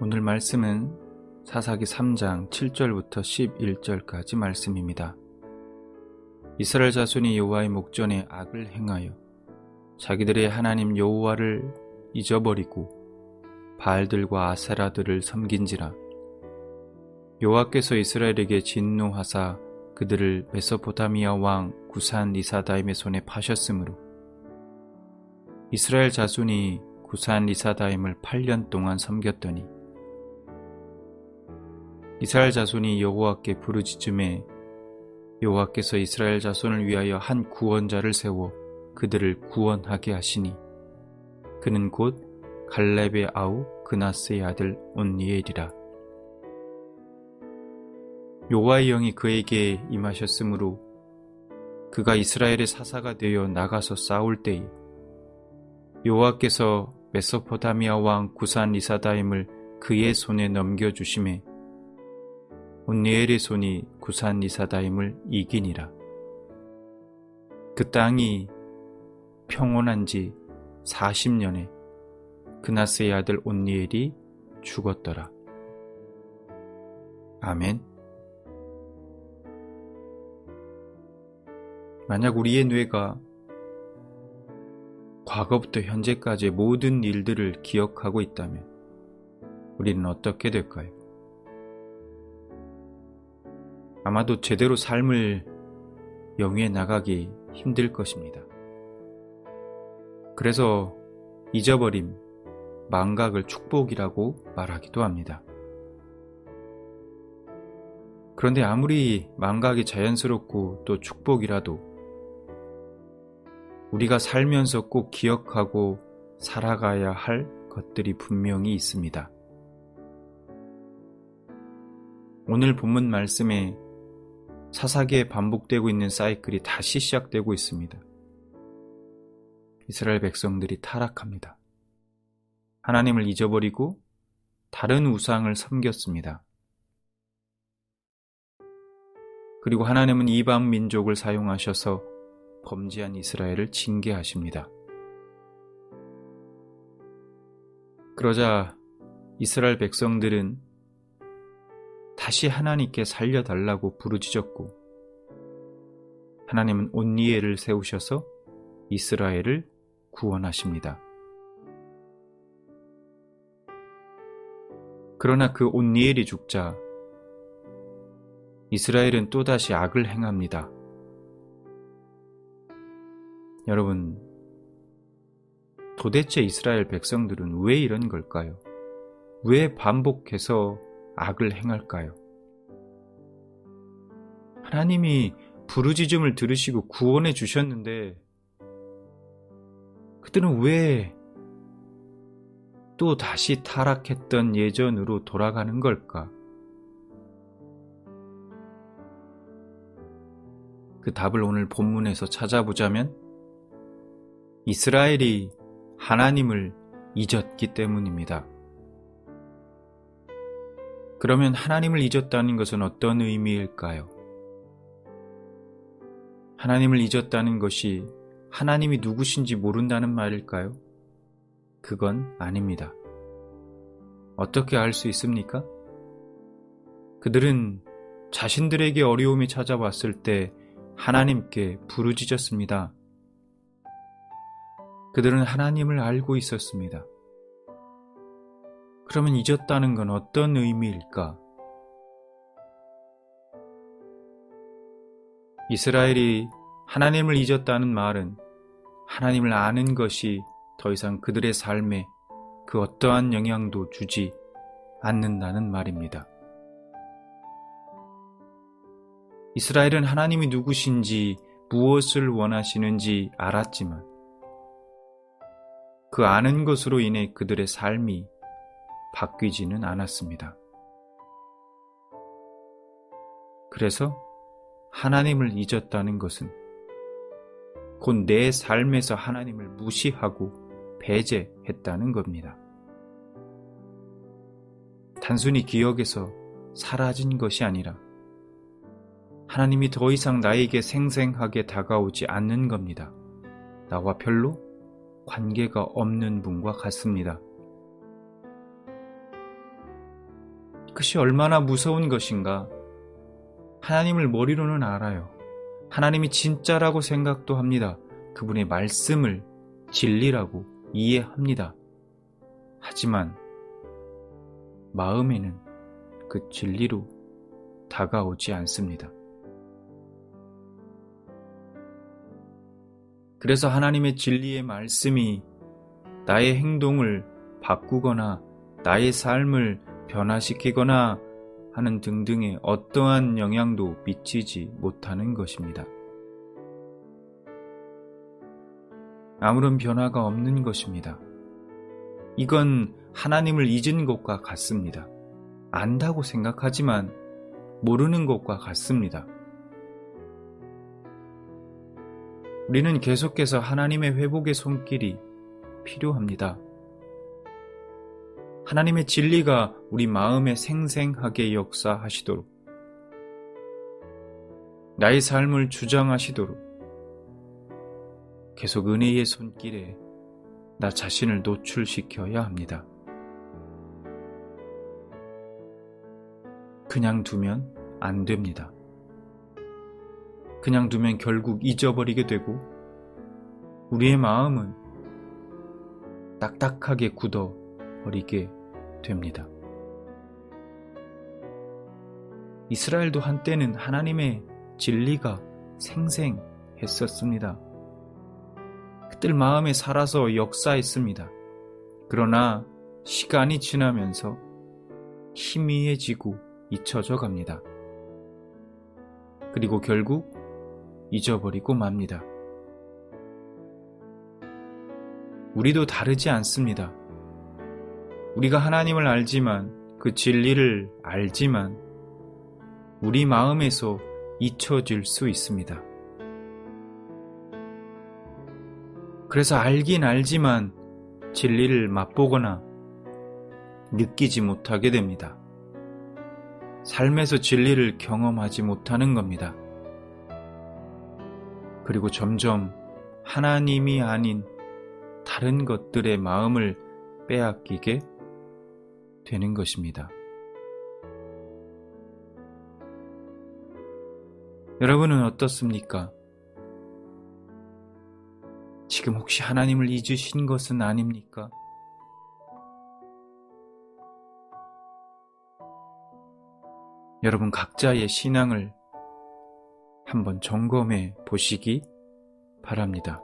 오늘 말씀은 사사기 3장 7절부터 11절까지 말씀입니다. 이스라엘 자손이 여호와의 목전에 악을 행하여 자기들의 하나님 여호와를 잊어버리고 바알들과 아세라들을 섬긴지라. 여호와께서 이스라엘에게 진노하사 그들을 메소포타미아 왕 구산 리사다임의 손에 파셨으므로 이스라엘 자손이 구산 리사다임을 8년 동안 섬겼더니 이스라엘 자손이 여호와께 부르짖음에 여호와께서 이스라엘 자손을 위하여 한 구원자를 세워 그들을 구원하게 하시니 그는 곧 갈렙의 아우 그나스의 아들 온니엘이라. 여호와의 영이 그에게 임하셨으므로 그가 이스라엘의 사사가 되어 나가서 싸울 때에 여호와께서 메소포타미아 왕 구산 리사다임을 그의 손에 넘겨주심에 온니엘의 손이 구산 리사다임을 이기니라. 그 땅이 평온한 지 40년에 그나스의 아들 온니엘이 죽었더라. 아멘. 만약 우리의 뇌가 과거부터 현재까지의 모든 일들을 기억하고 있다면 우리는 어떻게 될까요? 아마도 제대로 삶을 영위해 나가기 힘들 것입니다. 그래서 잊어버림, 망각을 축복이라고 말하기도 합니다. 그런데 아무리 망각이 자연스럽고 또 축복이라도 우리가 살면서 꼭 기억하고 살아가야 할 것들이 분명히 있습니다. 오늘 본문 말씀에 사사기에 반복되고 있는 사이클이 다시 시작되고 있습니다. 이스라엘 백성들이 타락합니다. 하나님을 잊어버리고 다른 우상을 섬겼습니다. 그리고 하나님은 이방 민족을 사용하셔서 범죄한 이스라엘을 징계하십니다. 그러자 이스라엘 백성들은 다시 하나님께 살려달라고 부르짖었고 하나님은 온니엘을 세우셔서 이스라엘을 구원하십니다. 그러나 그 온니엘이 죽자 이스라엘은 또다시 악을 행합니다. 여러분, 도대체 이스라엘 백성들은 왜 이런 걸까요? 왜 반복해서 악을 행할까요? 하나님이 부르짖음을 들으시고 구원해 주셨는데 그들은 왜 또 다시 타락했던 예전으로 돌아가는 걸까? 그 답을 오늘 본문에서 찾아보자면 이스라엘이 하나님을 잊었기 때문입니다. 그러면 하나님을 잊었다는 것은 어떤 의미일까요? 하나님을 잊었다는 것이 하나님이 누구신지 모른다는 말일까요? 그건 아닙니다. 어떻게 알 수 있습니까? 그들은 자신들에게 어려움이 찾아왔을 때 하나님께 부르짖었습니다. 그들은 하나님을 알고 있었습니다. 그러면 잊었다는 건 어떤 의미일까? 이스라엘이 하나님을 잊었다는 말은 하나님을 아는 것이 더 이상 그들의 삶에 그 어떠한 영향도 주지 않는다는 말입니다. 이스라엘은 하나님이 누구신지 무엇을 원하시는지 알았지만 그 아는 것으로 인해 그들의 삶이 바뀌지는 않았습니다. 그래서 하나님을 잊었다는 것은 곧 내 삶에서 하나님을 무시하고 배제했다는 겁니다. 단순히 기억에서 사라진 것이 아니라 하나님이 더 이상 나에게 생생하게 다가오지 않는 겁니다. 나와 별로 관계가 없는 분과 같습니다. 그것이 얼마나 무서운 것인가. 하나님을 머리로는 알아요. 하나님이 진짜라고 생각도 합니다. 그분의 말씀을 진리라고 이해합니다. 하지만 마음에는 그 진리로 다가오지 않습니다. 그래서 하나님의 진리의 말씀이 나의 행동을 바꾸거나 나의 삶을 변화시키거나 하는 등등의 어떠한 영향도 미치지 못하는 것입니다. 아무런 변화가 없는 것입니다. 이건 하나님을 잊은 것과 같습니다. 안다고 생각하지만 모르는 것과 같습니다. 우리는 계속해서 하나님의 회복의 손길이 필요합니다. 하나님의 진리가 우리 마음에 생생하게 역사하시도록, 나의 삶을 주장하시도록 계속 은혜의 손길에 나 자신을 노출시켜야 합니다. 그냥 두면 안 됩니다. 그냥 두면 결국 잊어버리게 되고 우리의 마음은 딱딱하게 굳어버리게 됩니다. 이스라엘도 한때는 하나님의 진리가 생생했었습니다. 그들 마음에 살아서 역사했습니다. 그러나 시간이 지나면서 희미해지고 잊혀져 갑니다. 그리고 결국 잊어버리고 맙니다. 우리도 다르지 않습니다. 우리가 하나님을 알지만, 그 진리를 알지만 우리 마음에서 잊혀질 수 있습니다. 그래서 알긴 알지만 진리를 맛보거나 느끼지 못하게 됩니다. 삶에서 진리를 경험하지 못하는 겁니다. 그리고 점점 하나님이 아닌 다른 것들의 마음을 빼앗기게 되는 것입니다. 여러분은 어떻습니까? 지금 혹시 하나님을 잊으신 것은 아닙니까? 여러분 각자의 신앙을 한번 점검해 보시기 바랍니다.